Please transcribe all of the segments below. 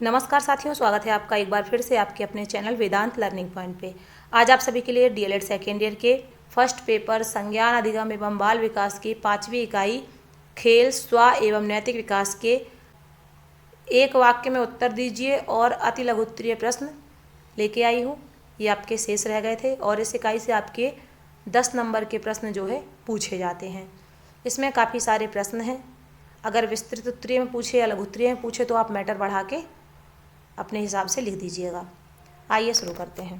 नमस्कार साथियों, स्वागत है आपका एक बार फिर से आपके अपने चैनल वेदांत लर्निंग पॉइंट पे। आज आप सभी के लिए डीएलएड सेकेंड ईयर के फर्स्ट पेपर संज्ञान अधिगम एवं बाल विकास की 5वीं इकाई खेल स्व एवं नैतिक विकास के एक वाक्य में उत्तर दीजिए और अति लघु उत्तरीय प्रश्न लेके आई हूँ। ये आपके शेष रह गए थे और इस इकाई से आपके 10 नंबर के प्रश्न जो है पूछे जाते हैं। इसमें काफ़ी सारे प्रश्न हैं। अगर विस्तृत उत्तरीय में पूछे या लघु उत्तरीय में पूछे तो आप मैटर बढ़ा के अपने हिसाब से लिख दीजिएगा। आइए शुरू करते हैं।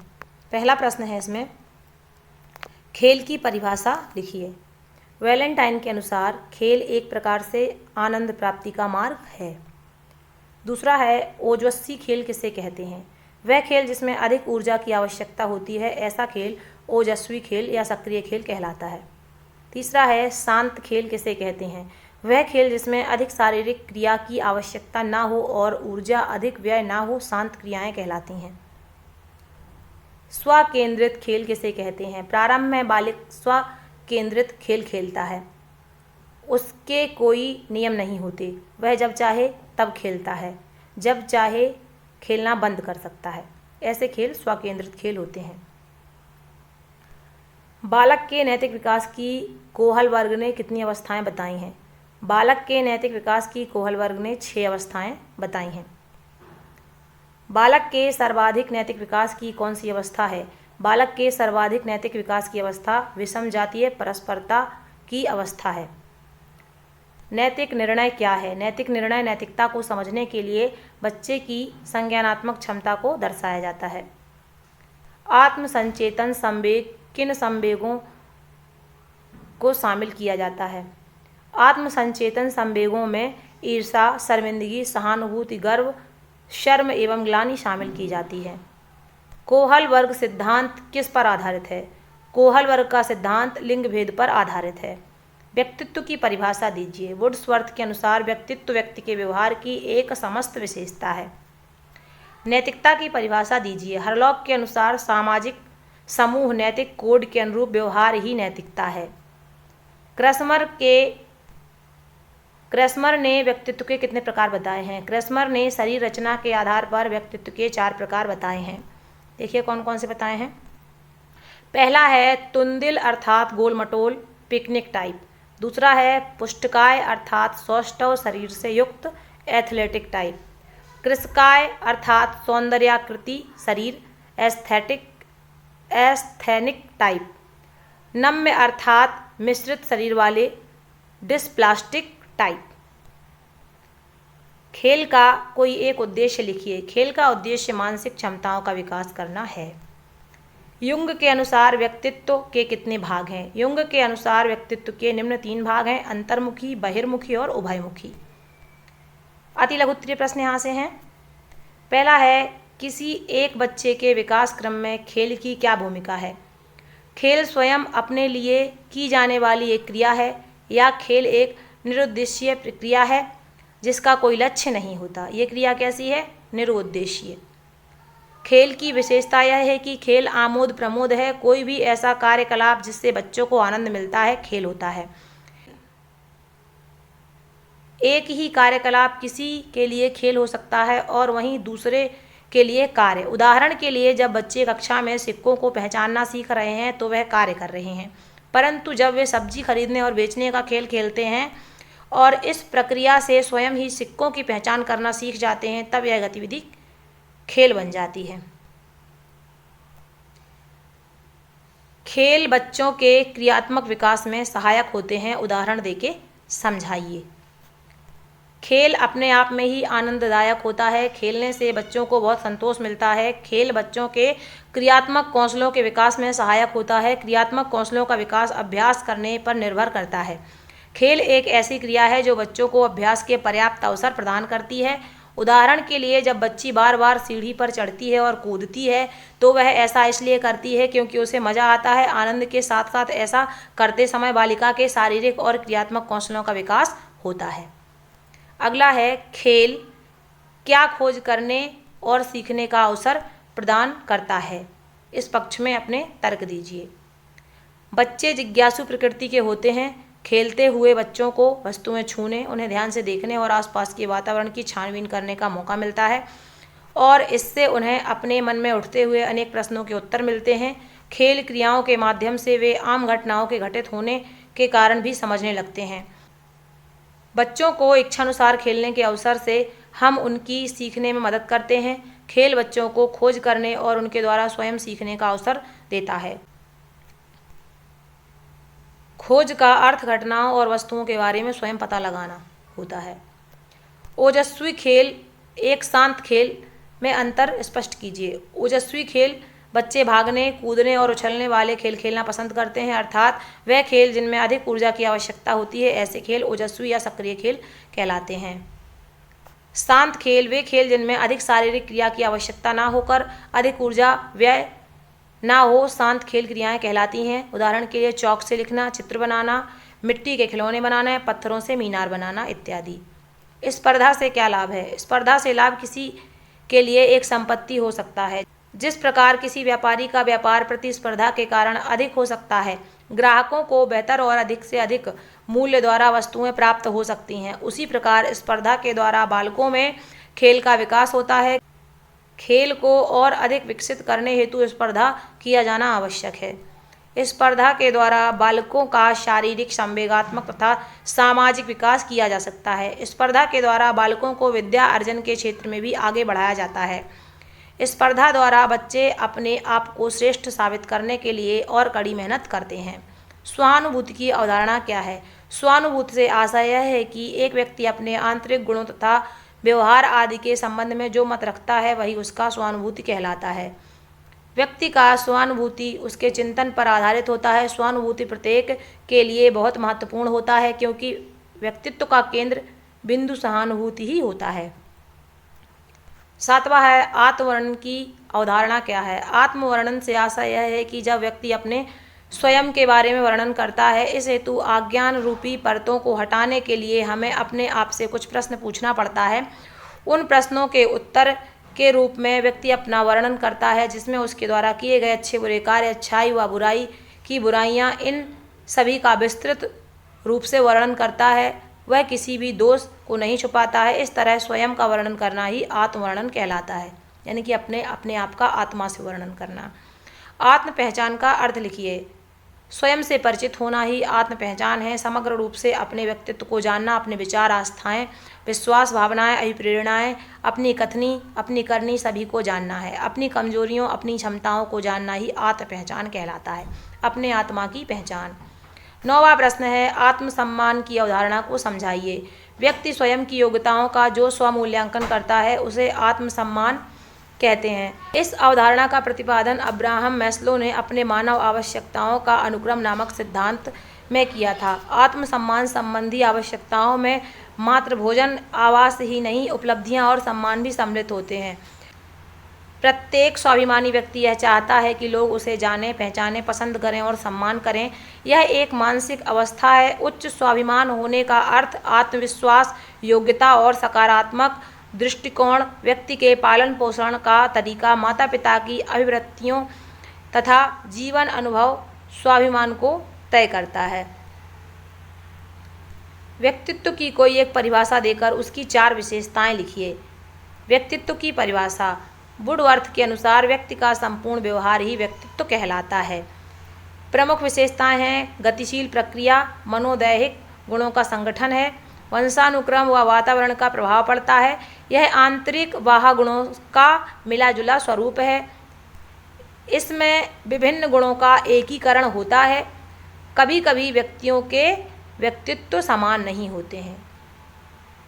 पहला प्रश्न है इसमें, खेल की परिभाषा लिखिए। वैलेंटाइन के अनुसार खेल एक प्रकार से आनंद प्राप्ति का मार्ग है। दूसरा है, ओजस्वी खेल किसे कहते हैं? वह खेल जिसमें अधिक ऊर्जा की आवश्यकता होती है, ऐसा खेल ओजस्वी खेल या सक्रिय खेल कहलाता है। तीसरा है, शांत खेल किसे कहते हैं? वह खेल जिसमें अधिक शारीरिक क्रिया की आवश्यकता ना हो और ऊर्जा अधिक व्यय ना हो, शांत क्रियाएं कहलाती हैं। स्वकेंद्रित खेल किसे कहते हैं? प्रारंभ में बालक स्वकेंद्रित खेल खेलता है, उसके कोई नियम नहीं होते, वह जब चाहे तब खेलता है, जब चाहे खेलना बंद कर सकता है। ऐसे खेल स्वकेंद्रित खेल होते हैं। बालक के नैतिक विकास की कोहल वर्ग ने कितनी अवस्थाएं बताई हैं? बालक के नैतिक विकास की कोहल वर्ग ने 6 अवस्थाएं बताई हैं। बालक के सर्वाधिक नैतिक विकास की कौन सी अवस्था है? बालक के सर्वाधिक नैतिक विकास की अवस्था विषम जातीय परस्परता की अवस्था है। नैतिक निर्णय क्या है? नैतिक निर्णय नैतिकता को समझने के लिए बच्चे की संज्ञानात्मक क्षमता को दर्शाया जाता है। आत्मसंचेतन संवेग किन संवेगों को शामिल किया जाता है? आत्मसंचेतन संवेगों में ईर्ष्या, शर्मिंदगी, सहानुभूति, गर्व, शर्म एवं ग्लानि शामिल की जाती है। कोहल वर्ग सिद्धांत किस पर आधारित है? कोहल वर्ग का सिद्धांत लिंग भेद पर आधारित है। व्यक्तित्व की परिभाषा दीजिए। वुड्सवर्थ के अनुसार व्यक्तित्व व्यक्ति के व्यवहार की एक समस्त विशेषता है। नैतिकता की परिभाषा दीजिए। हरलॉक के अनुसार सामाजिक समूह नैतिक कोड के अनुरूप व्यवहार ही नैतिकता है। क्रैस्मर ने व्यक्तित्व के कितने प्रकार बताए हैं? क्रैस्मर ने शरीर रचना के आधार पर व्यक्तित्व के 4 प्रकार बताए हैं। देखिए कौन कौन से बताए हैं। पहला है तुंदिल अर्थात गोल मटोल पिकनिक टाइप। दूसरा है पुष्टकाय अर्थात सौष्ठव शरीर से युक्त एथलेटिक टाइप। कृशकाय अर्थात सौंदर्याकृति शरीर एस्थेनिक टाइप। नम्य अर्थात मिश्रित शरीर वाले डिस्प्लास्टिक टाइप। खेल का कोई एक उद्देश्य लिखिए। खेल का उद्देश्य मानसिक क्षमताओं का विकास करना है। युंग के अनुसार व्यक्तित्व के कितने भाग हैं? युंग के अनुसार व्यक्तित्व के निम्न 3 भाग हैं, अंतर्मुखी, बहिर्मुखी और उभयमुखी। अति लघु उत्तरीय प्रश्न यहाँ से हैं। पहला है, किसी एक बच्चे के विकास क्रम में खेल की क्या भूमिका है? खेल स्वयं अपने लिए की जाने वाली एक क्रिया है या खेल एक निरुद्देश्य प्रक्रिया है जिसका कोई लक्ष्य नहीं होता? ये क्रिया कैसी है? निरुद्देश्य। खेल की विशेषता यह है कि खेल आमोद प्रमोद है। कोई भी ऐसा कार्यकलाप जिससे बच्चों को आनंद मिलता है खेल होता है। एक ही कार्यकलाप किसी के लिए खेल हो सकता है और वहीं दूसरे के लिए कार्य। उदाहरण के लिए जब बच्चे कक्षा में सिक्कों को पहचानना सीख रहे हैं तो वह कार्य कर रहे हैं, परंतु जब वे सब्जी खरीदने और बेचने का खेल खेलते हैं और इस प्रक्रिया से स्वयं ही सिक्कों की पहचान करना सीख जाते हैं, तब यह गतिविधि खेल बन जाती है। खेल बच्चों के क्रियात्मक विकास में सहायक होते हैं। उदाहरण देके समझाइए। खेल अपने आप में ही आनंददायक होता है। खेलने से बच्चों को बहुत संतोष मिलता है। खेल बच्चों के क्रियात्मक कौशलों के विकास में सहायक होता है। क्रियात्मक कौशलों का विकास अभ्यास करने पर निर्भर करता है। खेल एक ऐसी क्रिया है जो बच्चों को अभ्यास के पर्याप्त अवसर प्रदान करती है। उदाहरण के लिए जब बच्ची बार बार सीढ़ी पर चढ़ती है और कूदती है तो वह ऐसा इसलिए करती है क्योंकि उसे मज़ा आता है। आनंद के साथ साथ ऐसा करते समय बालिका के शारीरिक और क्रियात्मक कौशलों का विकास होता है। अगला है, खेल क्या खोज करने और सीखने का अवसर प्रदान करता है? इस पक्ष में अपने तर्क दीजिए। बच्चे जिज्ञासु प्रकृति के होते हैं। खेलते हुए बच्चों को वस्तुएं छूने, उन्हें ध्यान से देखने और आसपास के वातावरण की छानबीन करने का मौका मिलता है और इससे उन्हें अपने मन में उठते हुए अनेक प्रश्नों के उत्तर मिलते हैं। खेल क्रियाओं के माध्यम से वे आम घटनाओं के घटित होने के कारण भी समझने लगते हैं। बच्चों को इच्छानुसार खेलने के अवसर से हम उनकी सीखने में मदद करते हैं। खेल बच्चों को खोज करने और उनके द्वारा स्वयं सीखने का अवसर देता है। खोज का अर्थ घटनाओं और वस्तुओं के बारे में स्वयं पता लगाना होता है। ओजस्वी खेल एक शांत खेल में अंतर स्पष्ट कीजिए। ओजस्वी खेल बच्चे भागने, कूदने और उछलने वाले खेल खेलना पसंद करते हैं, अर्थात वह खेल जिनमें अधिक ऊर्जा की आवश्यकता होती है। ऐसे खेल ओजस्वी या सक्रिय खेल कहलाते हैं। शांत खेल वे खेल जिनमें अधिक शारीरिक क्रिया की आवश्यकता ना होकर अधिक ऊर्जा व्यय ना हो, शांत खेल क्रियाएं कहलाती हैं। उदाहरण के लिए चौक से लिखना, चित्र बनाना, मिट्टी के खिलौने बनाना, पत्थरों से मीनार बनाना इत्यादि। स्पर्धा से क्या लाभ है? स्पर्धा से लाभ किसी के लिए एक संपत्ति हो सकता है। जिस प्रकार किसी व्यापारी का व्यापार प्रतिस्पर्धा के कारण अधिक हो सकता है, ग्राहकों को बेहतर और अधिक से अधिक मूल्य द्वारा वस्तुएं प्राप्त हो सकती हैं, उसी प्रकार स्पर्धा के द्वारा बालकों में खेल का विकास होता है। खेल को और अधिक विकसित करने हेतु स्पर्धा किया जाना आवश्यक है। स्पर्धा के द्वारा बालकों का शारीरिक, संवेगात्मक तथा सामाजिक विकास किया जा सकता है। स्पर्धा के द्वारा बालकों को विद्या अर्जन के क्षेत्र में भी आगे बढ़ाया जाता है। स्पर्धा द्वारा बच्चे अपने आप को श्रेष्ठ साबित करने के लिए और कड़ी मेहनत करते हैं। स्वानुभूति की अवधारणा क्या है? स्वानुभूति से आशय यह है कि एक व्यक्ति अपने आंतरिक गुणों तथा व्यवहार आदि के संबंध में जो मत रखता है वही उसका स्वानुभूति कहलाता है। व्यक्ति का स्वानुभूति उसके चिंतन पर आधारित होता है। स्वानुभूति प्रत्येक के लिए बहुत महत्वपूर्ण होता है क्योंकि व्यक्तित्व का केंद्र बिंदु सहानुभूति ही होता है। 7वां है आत्मवर्णन की अवधारणा क्या है? आत्मवर्णन से आशय यह है कि जब व्यक्ति अपने स्वयं के बारे में वर्णन करता है, इस हेतु अज्ञान रूपी परतों को हटाने के लिए हमें अपने आप से कुछ प्रश्न पूछना पड़ता है। उन प्रश्नों के उत्तर के रूप में व्यक्ति अपना वर्णन करता है, जिसमें उसके द्वारा किए गए अच्छे बुरे कार्य, अच्छाई व बुराई की बुराइयां, इन सभी का विस्तृत रूप से वर्णन करता है। वह किसी भी दोष को नहीं छुपाता है। इस तरह स्वयं का वर्णन करना ही आत्मवर्णन कहलाता है, यानी कि अपने आप का आत्मा से वर्णन करना। आत्म पहचान का अर्थ लिखिए। स्वयं से परिचित होना ही आत्म पहचान है। समग्र रूप से अपने व्यक्तित्व को जानना, अपने विचार, आस्थाएं, विश्वास, भावनाएं, अभिप्रेरणाएं, अपनी कथनी, अपनी करनी सभी को जानना है। अपनी कमजोरियों, अपनी क्षमताओं को जानना ही आत्म पहचान कहलाता है, अपने आत्मा की पहचान। 9वां प्रश्न है आत्मसम्मान की अवधारणा को समझाइए। व्यक्ति स्वयं की योग्यताओं का जो स्वमूल्यांकन करता है उसे आत्मसम्मान कहते हैं। इस अवधारणा का प्रतिपादन अब्राहम मैस्लो ने अपने मानव आवश्यकताओं का अनुक्रम नामक सिद्धांत में किया था। आत्मसम्मान संबंधी आवश्यकताओं में मात्र भोजन, आवास ही नहीं, उपलब्धियां और सम्मान भी सम्मिलित होते हैं। प्रत्येक स्वाभिमानी व्यक्ति यह चाहता है कि लोग उसे जानें, पहचानें, पसंद करें और सम्मान करें। यह एक मानसिक अवस्था है। उच्च स्वाभिमान होने का अर्थ आत्मविश्वास, योग्यता और सकारात्मक दृष्टिकोण, व्यक्ति के पालन पोषण का तरीका, माता पिता की अभिवृत्तियों तथा जीवन अनुभव स्वाभिमान को तय करता है। व्यक्तित्व की कोई एक परिभाषा देकर उसकी 4 विशेषताएं लिखिए। व्यक्तित्व की परिभाषा। वुडवर्थ के अनुसार व्यक्ति का संपूर्ण व्यवहार ही व्यक्तित्व कहलाता है। प्रमुख विशेषताएं हैं गतिशील प्रक्रिया, मनोदैहिक गुणों का संगठन है, वंशानुक्रम व वातावरण का प्रभाव पड़ता है, यह आंतरिक बाह्य गुणों का मिला जुला स्वरूप है, इसमें विभिन्न गुणों का एकीकरण होता है, कभी कभी व्यक्तियों के व्यक्तित्व समान नहीं होते हैं।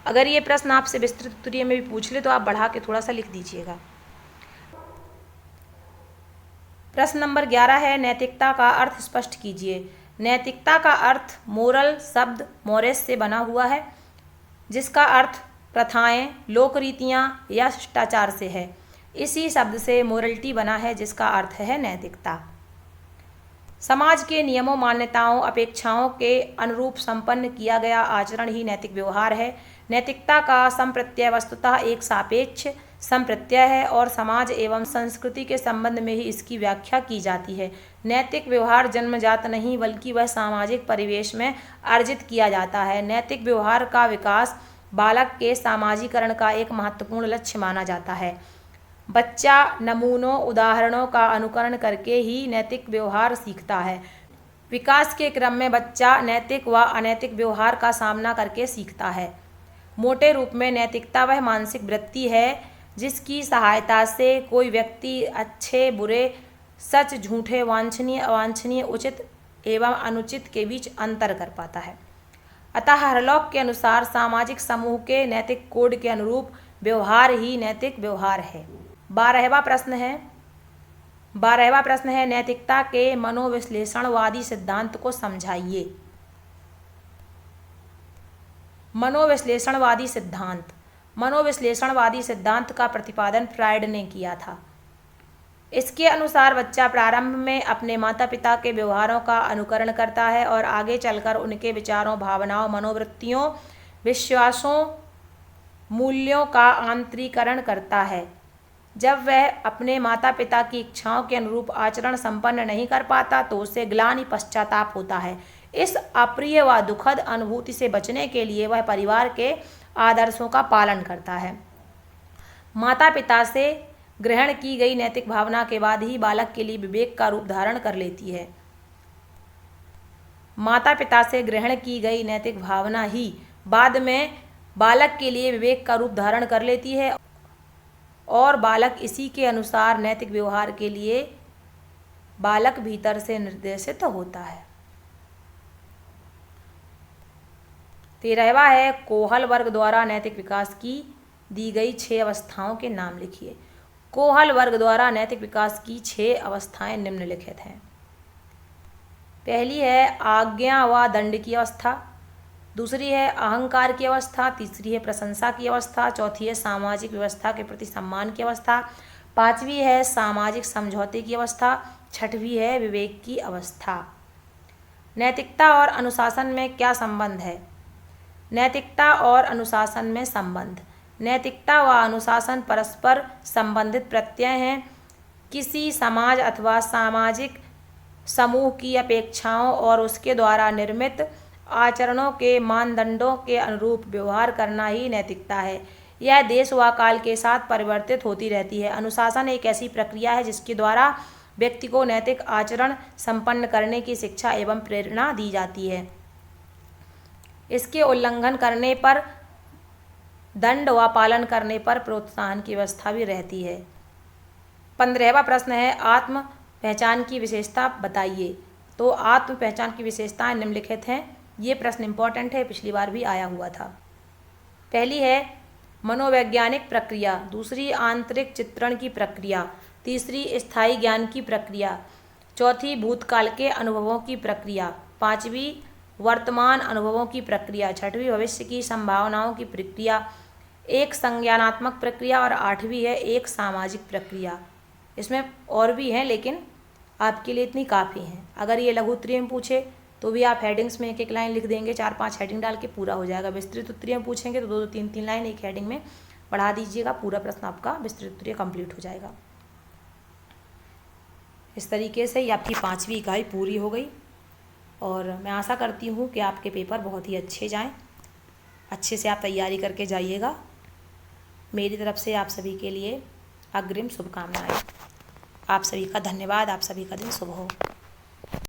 अगर ये प्रश्न आपसे विस्तृत उत्तरीय में भी पूछ ले तो आप बढ़ा के थोड़ा सा लिख दीजिएगा। प्रश्न नंबर 11 है नैतिकता का अर्थ स्पष्ट कीजिए। नैतिकता का अर्थ मोरल शब्द मोरेस से बना हुआ है, जिसका अर्थ प्रथाएं, लोक रीतियाँ या शिष्टाचार से है। इसी शब्द से मोरलिटी बना है, जिसका अर्थ है नैतिकता। समाज के नियमों, मान्यताओं, अपेक्षाओं के अनुरूप संपन्न किया गया आचरण ही नैतिक व्यवहार है। नैतिकता का संप्रत्यय वस्तुतः एक सापेक्ष संप्रत्यय है और समाज एवं संस्कृति के संबंध में ही इसकी व्याख्या की जाती है। नैतिक व्यवहार जन्मजात नहीं बल्कि वह सामाजिक परिवेश में अर्जित किया जाता है। नैतिक व्यवहार का विकास बालक के सामाजिकरण का एक महत्वपूर्ण लक्ष्य माना जाता है। बच्चा नमूनों उदाहरणों का अनुकरण करके ही नैतिक व्यवहार सीखता है। विकास के क्रम में बच्चा नैतिक व अनैतिक व्यवहार का सामना करके सीखता है। मोटे रूप में नैतिकता वह मानसिक वृत्ति है जिसकी सहायता से कोई व्यक्ति अच्छे बुरे, सच झूठे, वांछनीय अवांछनीय, उचित एवं अनुचित के बीच अंतर कर पाता है। अतः हरलॉक के अनुसार सामाजिक समूह के नैतिक कोड के अनुरूप व्यवहार ही नैतिक व्यवहार है। 12वां प्रश्न है नैतिकता के मनोविश्लेषणवादी सिद्धांत को समझाइए। मनोविश्लेषणवादी सिद्धांत का प्रतिपादन फ्रायड ने किया था। इसके अनुसार बच्चा प्रारंभ में अपने माता पिता के व्यवहारों का अनुकरण करता है और आगे चलकर उनके विचारों, भावनाओं, मनोवृत्तियों, विश्वासों, मूल्यों का आंतरीकरण करता है। जब वह अपने माता पिता की इच्छाओं के अनुरूप आचरण संपन्न नहीं कर पाता तो उसे ग्लानि, पश्चाताप होता है। इस अप्रिय व दुखद अनुभूति से बचने के लिए वह परिवार के आदर्शों का पालन करता है। माता पिता से ग्रहण की गई नैतिक भावना के बाद ही बालक के लिए विवेक का रूप धारण कर लेती है। माता पिता से ग्रहण की गई नैतिक भावना ही बाद में बालक के लिए विवेक का रूप धारण कर लेती है और बालक इसी के अनुसार नैतिक व्यवहार के लिए बालक भीतर से निर्देशित होता है। 13वां है कोहल वर्ग द्वारा नैतिक विकास की दी गई 6 अवस्थाओं के नाम लिखिए। कोहल वर्ग द्वारा नैतिक विकास की 6 अवस्थाएं निम्नलिखित हैं। पहली है आज्ञा व दंड की अवस्था, दूसरी है अहंकार की अवस्था, तीसरी है प्रशंसा की अवस्था, चौथी है सामाजिक व्यवस्था के प्रति सम्मान की अवस्था, पांचवी है सामाजिक समझौते की अवस्था, छठवीं है विवेक की अवस्था। नैतिकता और अनुशासन में क्या संबंध है? नैतिकता और अनुशासन में संबंध। नैतिकता व अनुशासन परस्पर संबंधित प्रत्यय हैं। किसी समाज अथवा सामाजिक समूह की अपेक्षाओं और उसके द्वारा निर्मित आचरणों के मानदंडों के अनुरूप व्यवहार करना ही नैतिकता है। यह देश व काल के साथ परिवर्तित होती रहती है। अनुशासन एक ऐसी प्रक्रिया है जिसके द्वारा व्यक्ति को नैतिक आचरण संपन्न करने की शिक्षा एवं प्रेरणा दी जाती है। इसके उल्लंघन करने पर दंड व पालन करने पर प्रोत्साहन की व्यवस्था भी रहती है। 15वां प्रश्न है आत्म पहचान की विशेषता बताइए। तो आत्म पहचान की विशेषताएं निम्नलिखित हैं। ये प्रश्न इंपॉर्टेंट है, पिछली बार भी आया हुआ था। पहली है मनोवैज्ञानिक प्रक्रिया, दूसरी आंतरिक चित्रण की प्रक्रिया, तीसरी स्थायी ज्ञान की प्रक्रिया, चौथी भूतकाल के अनुभवों की प्रक्रिया, पांचवी वर्तमान अनुभवों की प्रक्रिया, छठवीं भविष्य की संभावनाओं की प्रक्रिया, एक संज्ञानात्मक प्रक्रिया और आठवीं है एक सामाजिक प्रक्रिया। इसमें और भी हैं लेकिन आपके लिए इतनी काफ़ी हैं। अगर ये लघु उत्तरीय में पूछे तो भी आप हेडिंग्स में एक एक लाइन लिख देंगे, 4-5 हेडिंग डाल के पूरा हो जाएगा। विस्तृत उत्तरीय में पूछेंगे तो 2-2, 3-3 लाइन एक हेडिंग में बढ़ा दीजिएगा, पूरा प्रश्न आपका विस्तृत उत्तरीय कंप्लीट हो जाएगा। इस तरीके से ही आपकी 5वीं इकाई पूरी हो गई और मैं आशा करती हूँ कि आपके पेपर बहुत ही अच्छे जाएं। अच्छे से आप तैयारी करके जाइएगा। मेरी तरफ से आप सभी के लिए अग्रिम शुभकामनाएं। आप सभी का धन्यवाद। आप सभी का दिन शुभ हो।